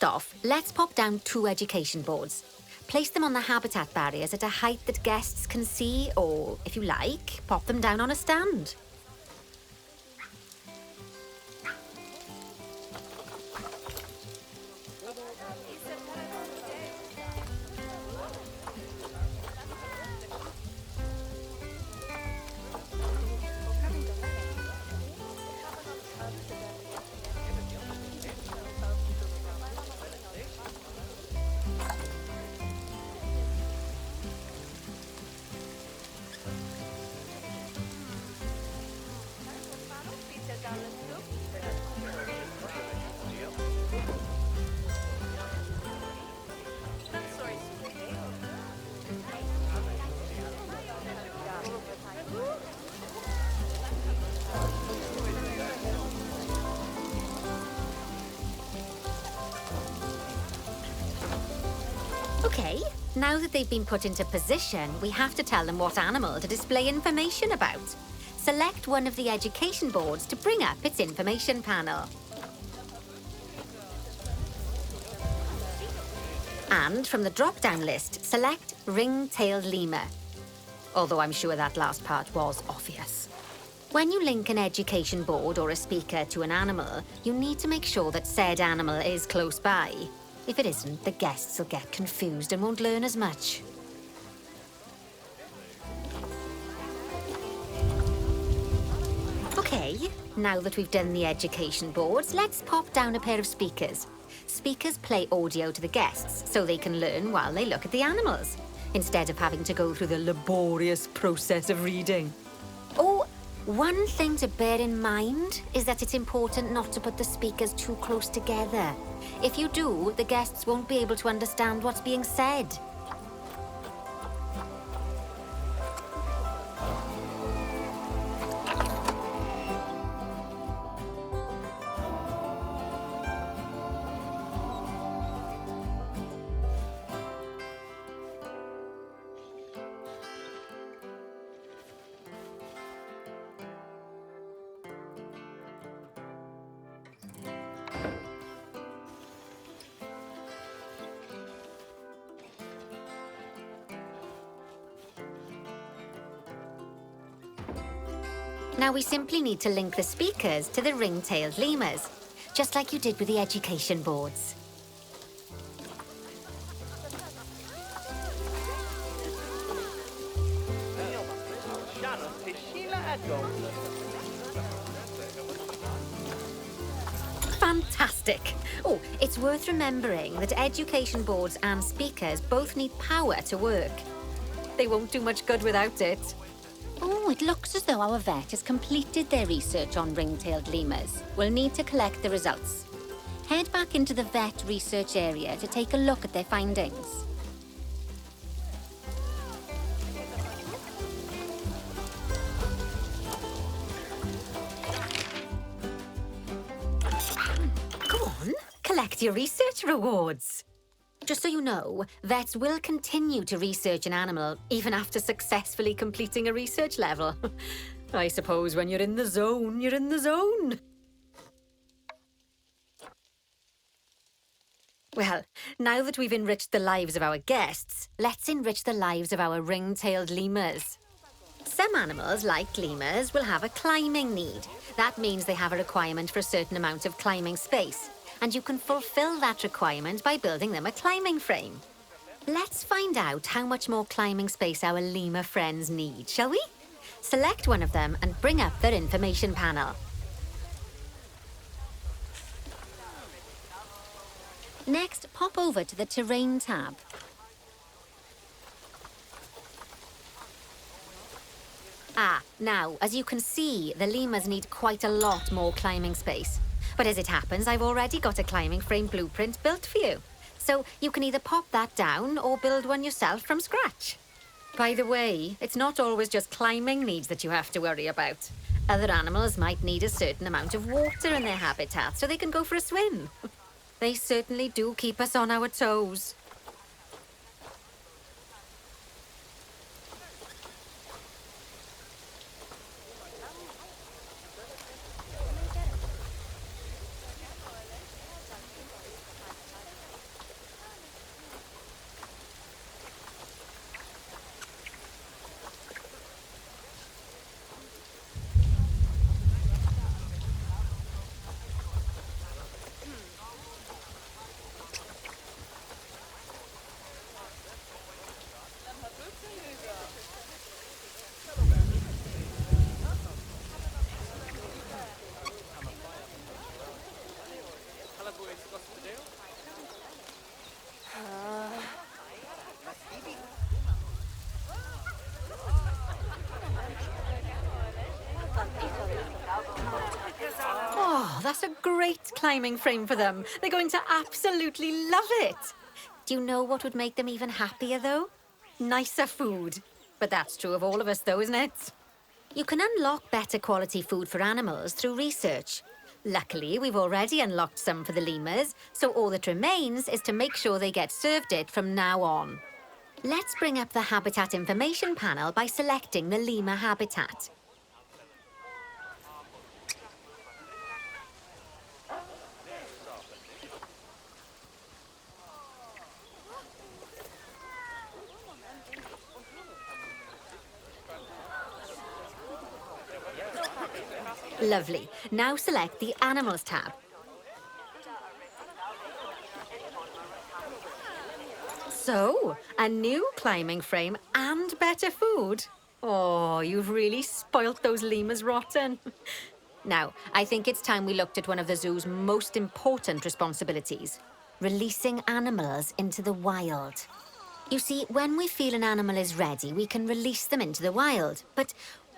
First off, let's pop down 2 education boards. Place them on the habitat barriers at a height that guests can see, or, if you like, pop them down on a stand. Okay, now that they've been put into position, we have to tell them what animal to display information about. Select one of the education boards to bring up its information panel. And from the drop-down list, select ring-tailed lemur. Although I'm sure that last part was obvious. When you link an education board or a speaker to an animal, you need to make sure that said animal is close by. If it isn't, the guests will get confused and won't learn as much. Okay, now that we've done the education boards, let's pop down a pair of speakers. Speakers play audio to the guests so they can learn while they look at the animals, instead of having to go through the laborious process of reading. Oh, one thing to bear in mind is that it's important not to put the speakers too close together. If you do, the guests won't be able to understand what's being said. Now we simply need to link the speakers to the ring-tailed lemurs, just like you did with the education boards. Fantastic! Oh, it's worth remembering that education boards and speakers both need power to work. They won't do much good without it. Oh, it looks as though our vet has completed their research on ring-tailed lemurs. We'll need to collect the results. Head back into the vet research area to take a look at their findings. Go on, collect your research rewards. Just so you know, vets will continue to research an animal even after successfully completing a research level. I suppose when you're in the zone, you're in the zone. Well, now that we've enriched the lives of our guests, let's enrich the lives of our ring-tailed lemurs. Some animals, like lemurs, will have a climbing need. That means they have a requirement for a certain amount of climbing space. And you can fulfill that requirement by building them a climbing frame. Let's find out how much more climbing space our lemur friends need, shall we? Select one of them and bring up their information panel. Next, pop over to the Terrain tab. Now, as you can see, the lemurs need quite a lot more climbing space. But as it happens, I've already got a climbing frame blueprint built for you. So you can either pop that down or build one yourself from scratch. By the way, it's not always just climbing needs that you have to worry about. Other animals might need a certain amount of water in their habitat so they can go for a swim. They certainly do keep us on our toes. that's a great climbing frame for them. They're going to absolutely love it. Do you know what would make them even happier, though? Nicer food. But that's true of all of us, though, isn't it? You can unlock better quality food for animals through research. Luckily, we've already unlocked some for the lemurs, so all that remains is to make sure they get served it from now on. Let's bring up the habitat information panel by selecting the lemur habitat. Lovely. Now select the Animals tab. So, a new climbing frame and better food. Oh, you've really spoilt those lemurs rotten. Now, I think it's time we looked at one of the zoo's most important responsibilities, releasing animals into the wild. You see, when we feel an animal is ready, we can release them into the wild. But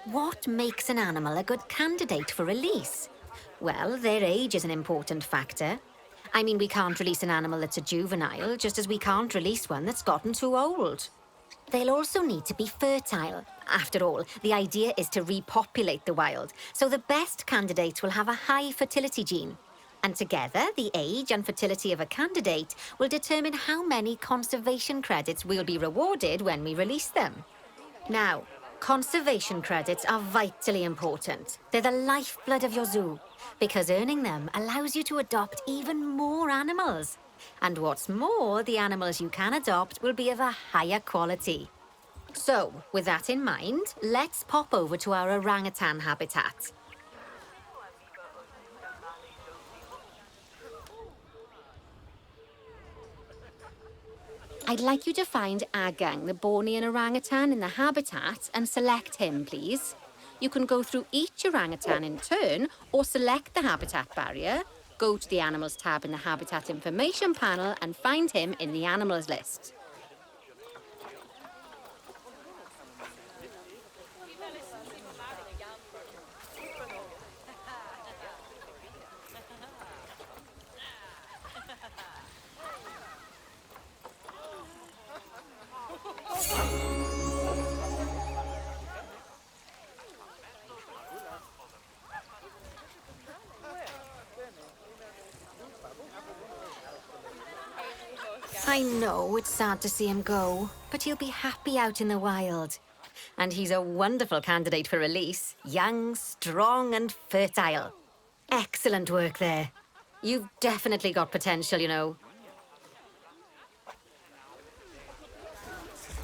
what makes an animal a good candidate for release? Well, their age is an important factor. I mean, we can't release an animal that's a juvenile, just as we can't release one that's gotten too old. They'll also need to be fertile. After all, the idea is to repopulate the wild, so the best candidates will have a high fertility gene. And together, the age and fertility of a candidate will determine how many conservation credits we'll be rewarded when we release them. Now, conservation credits are vitally important. They're the lifeblood of your zoo, because earning them allows you to adopt even more animals. And what's more, the animals you can adopt will be of a higher quality. So, with that in mind, let's pop over to our orangutan habitat. I'd like you to find Agang, the Bornean orangutan, in the habitat and select him, please. You can go through each orangutan in turn or select the habitat barrier, go to the Animals tab in the Habitat Information panel and find him in the Animals list. I know it's sad to see him go, but he'll be happy out in the wild. And he's a wonderful candidate for release. Young, strong and fertile. Excellent work there. You've definitely got potential, you know.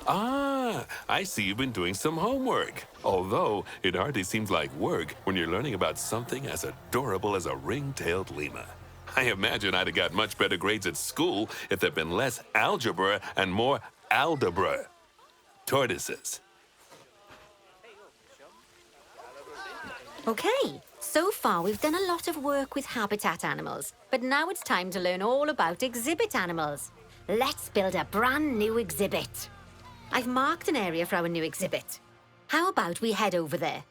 Ah, I see you've been doing some homework. Although, it hardly seems like work when you're learning about something as adorable as a ring-tailed lemur. I imagine I'd have got much better grades at school if there'd been less algebra and more aldebra. Tortoises. Okay, so far we've done a lot of work with habitat animals, but now it's time to learn all about exhibit animals. Let's build a brand new exhibit. I've marked an area for our new exhibit. How about we head over there?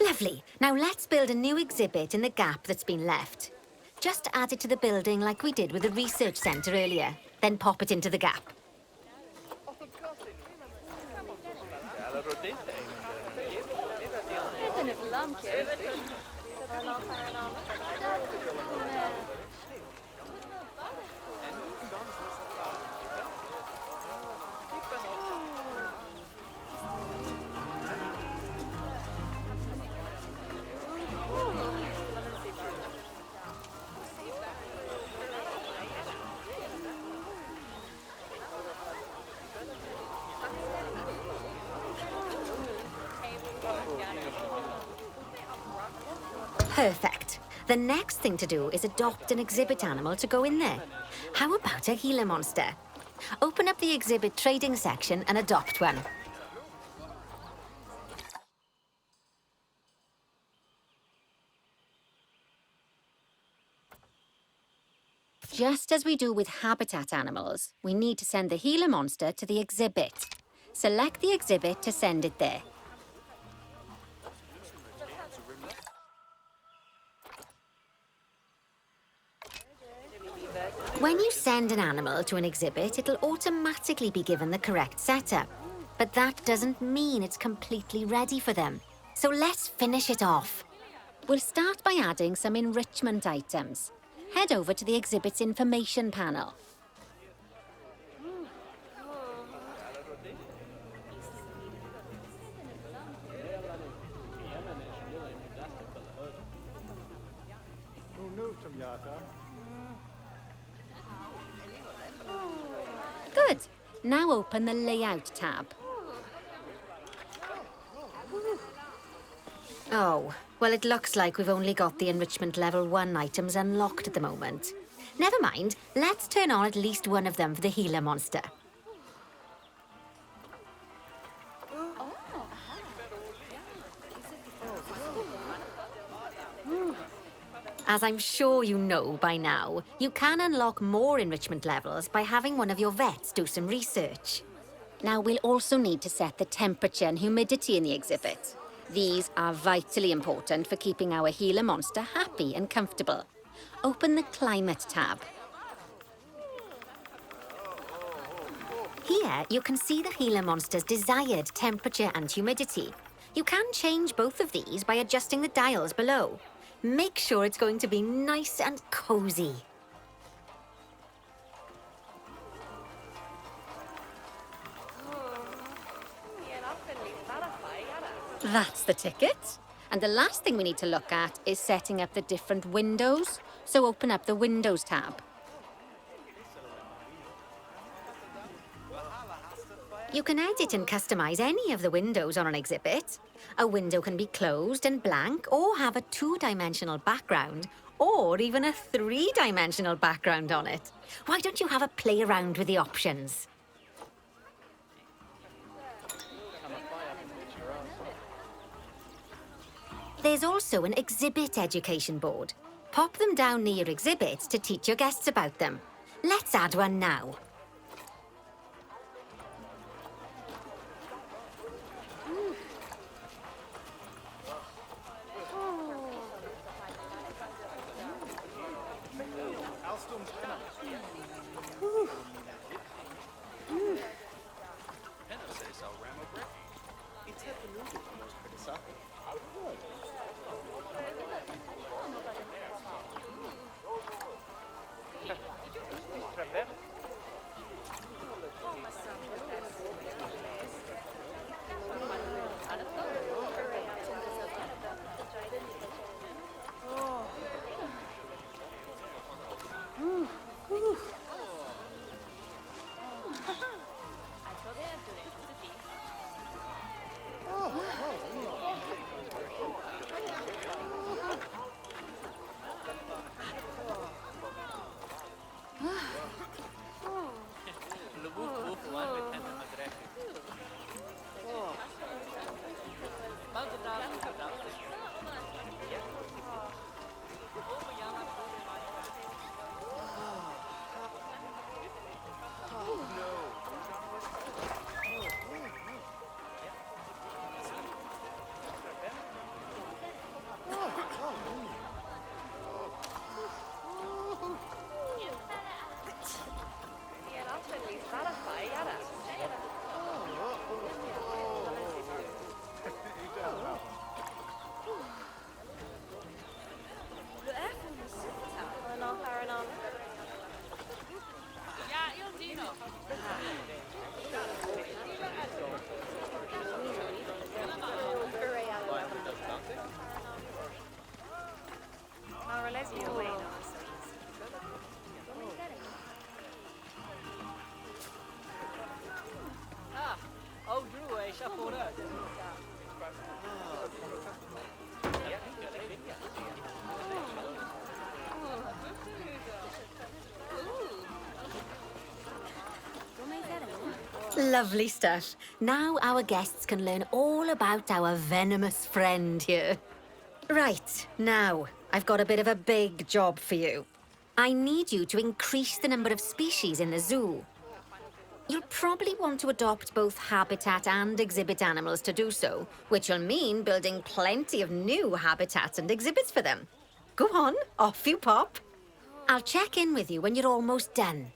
Lovely. Now let's build a new exhibit in the gap that's been left. Just add it to the building like we did with the research centre earlier, then pop it into the gap. Perfect. The next thing to do is adopt an exhibit animal to go in there. How about a Gila monster? Open up the exhibit trading section and adopt one. Just as we do with habitat animals, we need to send the Gila monster to the exhibit. Select the exhibit to send it there. When you send an animal to an exhibit, it'll automatically be given the correct setup. But that doesn't mean it's completely ready for them. So let's finish it off. We'll start by adding some enrichment items. Head over to the exhibit's information panel. Good. Now open the Layout tab. Oh, well, it looks like we've only got the enrichment level 1 items unlocked at the moment. Never mind, let's turn on at least one of them for the Gila monster. As I'm sure you know by now, you can unlock more enrichment levels by having one of your vets do some research. Now we'll also need to set the temperature and humidity in the exhibit. These are vitally important for keeping our Gila monster happy and comfortable. Open the Climate tab. Here, you can see the Gila monster's desired temperature and humidity. You can change both of these by adjusting the dials below. Make sure it's going to be nice and cozy. That's the ticket. And the last thing we need to look at is setting up the different windows. So open up the Windows tab. You can edit and customize any of the windows on an exhibit. A window can be closed and blank, or have a 2-dimensional background, or even a 3-dimensional background on it. Why don't you have a play around with the options? There's also an exhibit education board. Pop them down near your exhibits to teach your guests about them. Let's add one now. Lovely stuff. Now our guests can learn all about our venomous friend here. Right, now, I've got a bit of a big job for you. I need you to increase the number of species in the zoo. You'll probably want to adopt both habitat and exhibit animals to do so, which will mean building plenty of new habitats and exhibits for them. Go on, off you pop. I'll check in with you when you're almost done.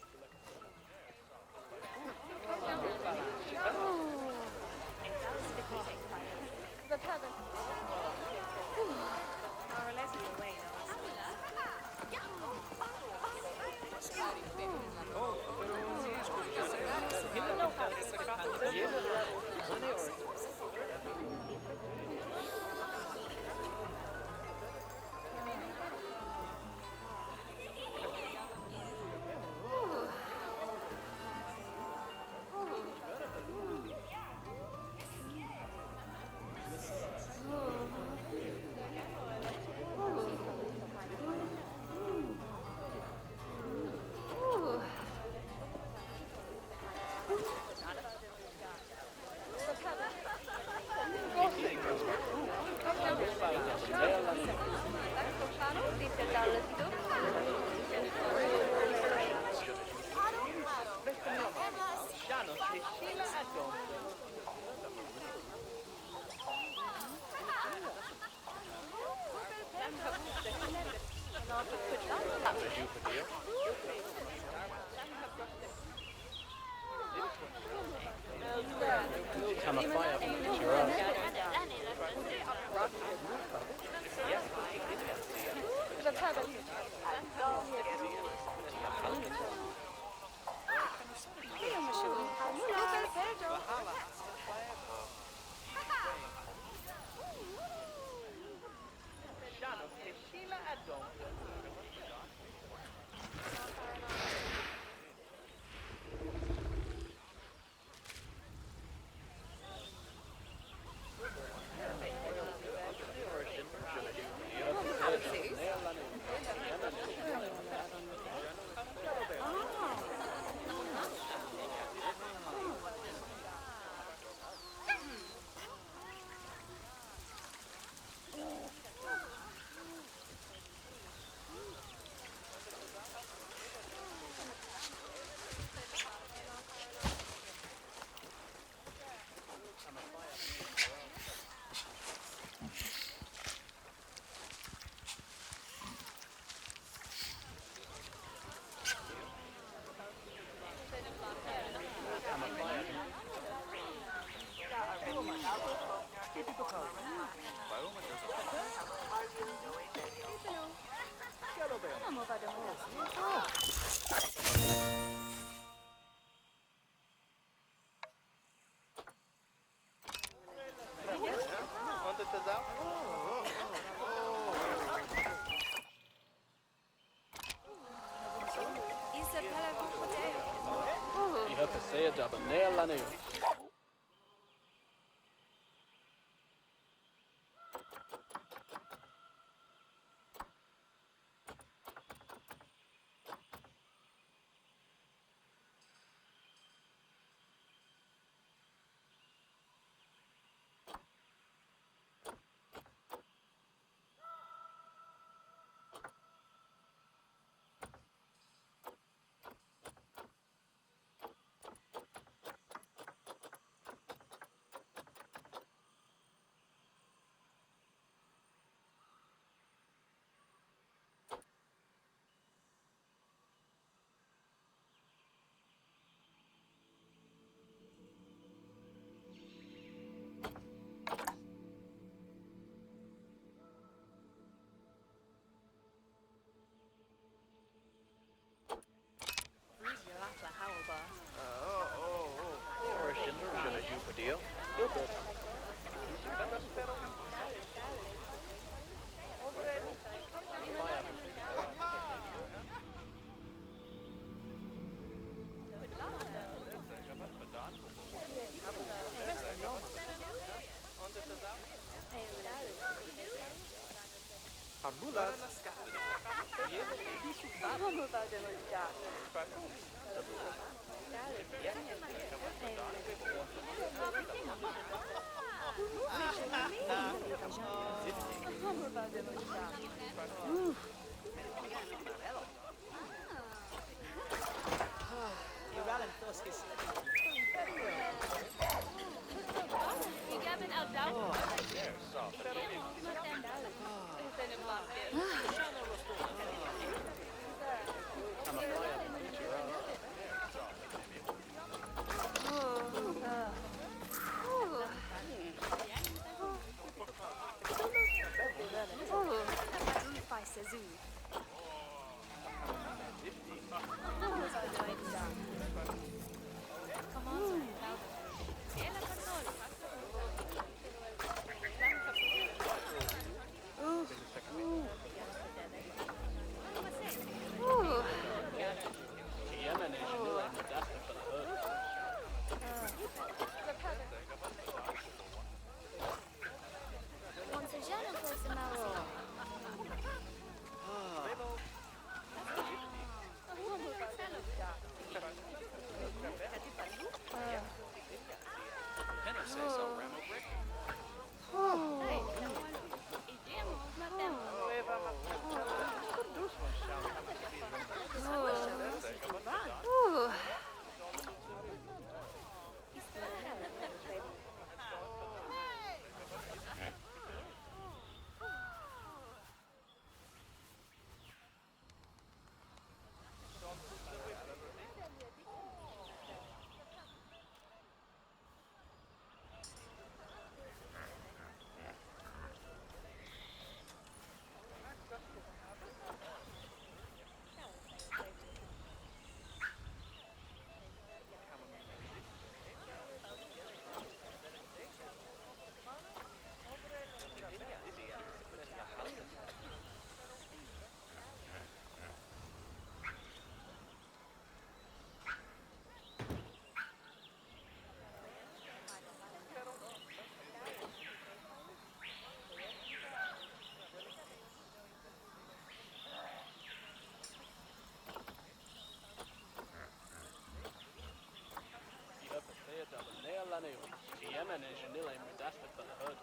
nu. Yemen is je nil een dastet van de hood.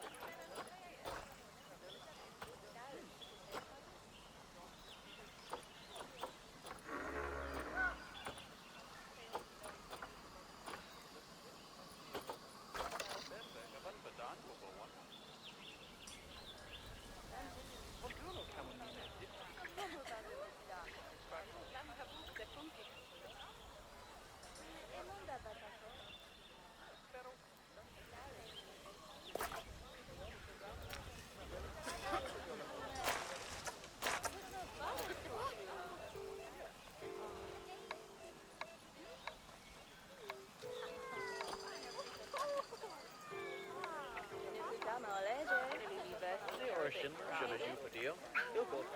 Origin, je le joue pour dire. Heel goed.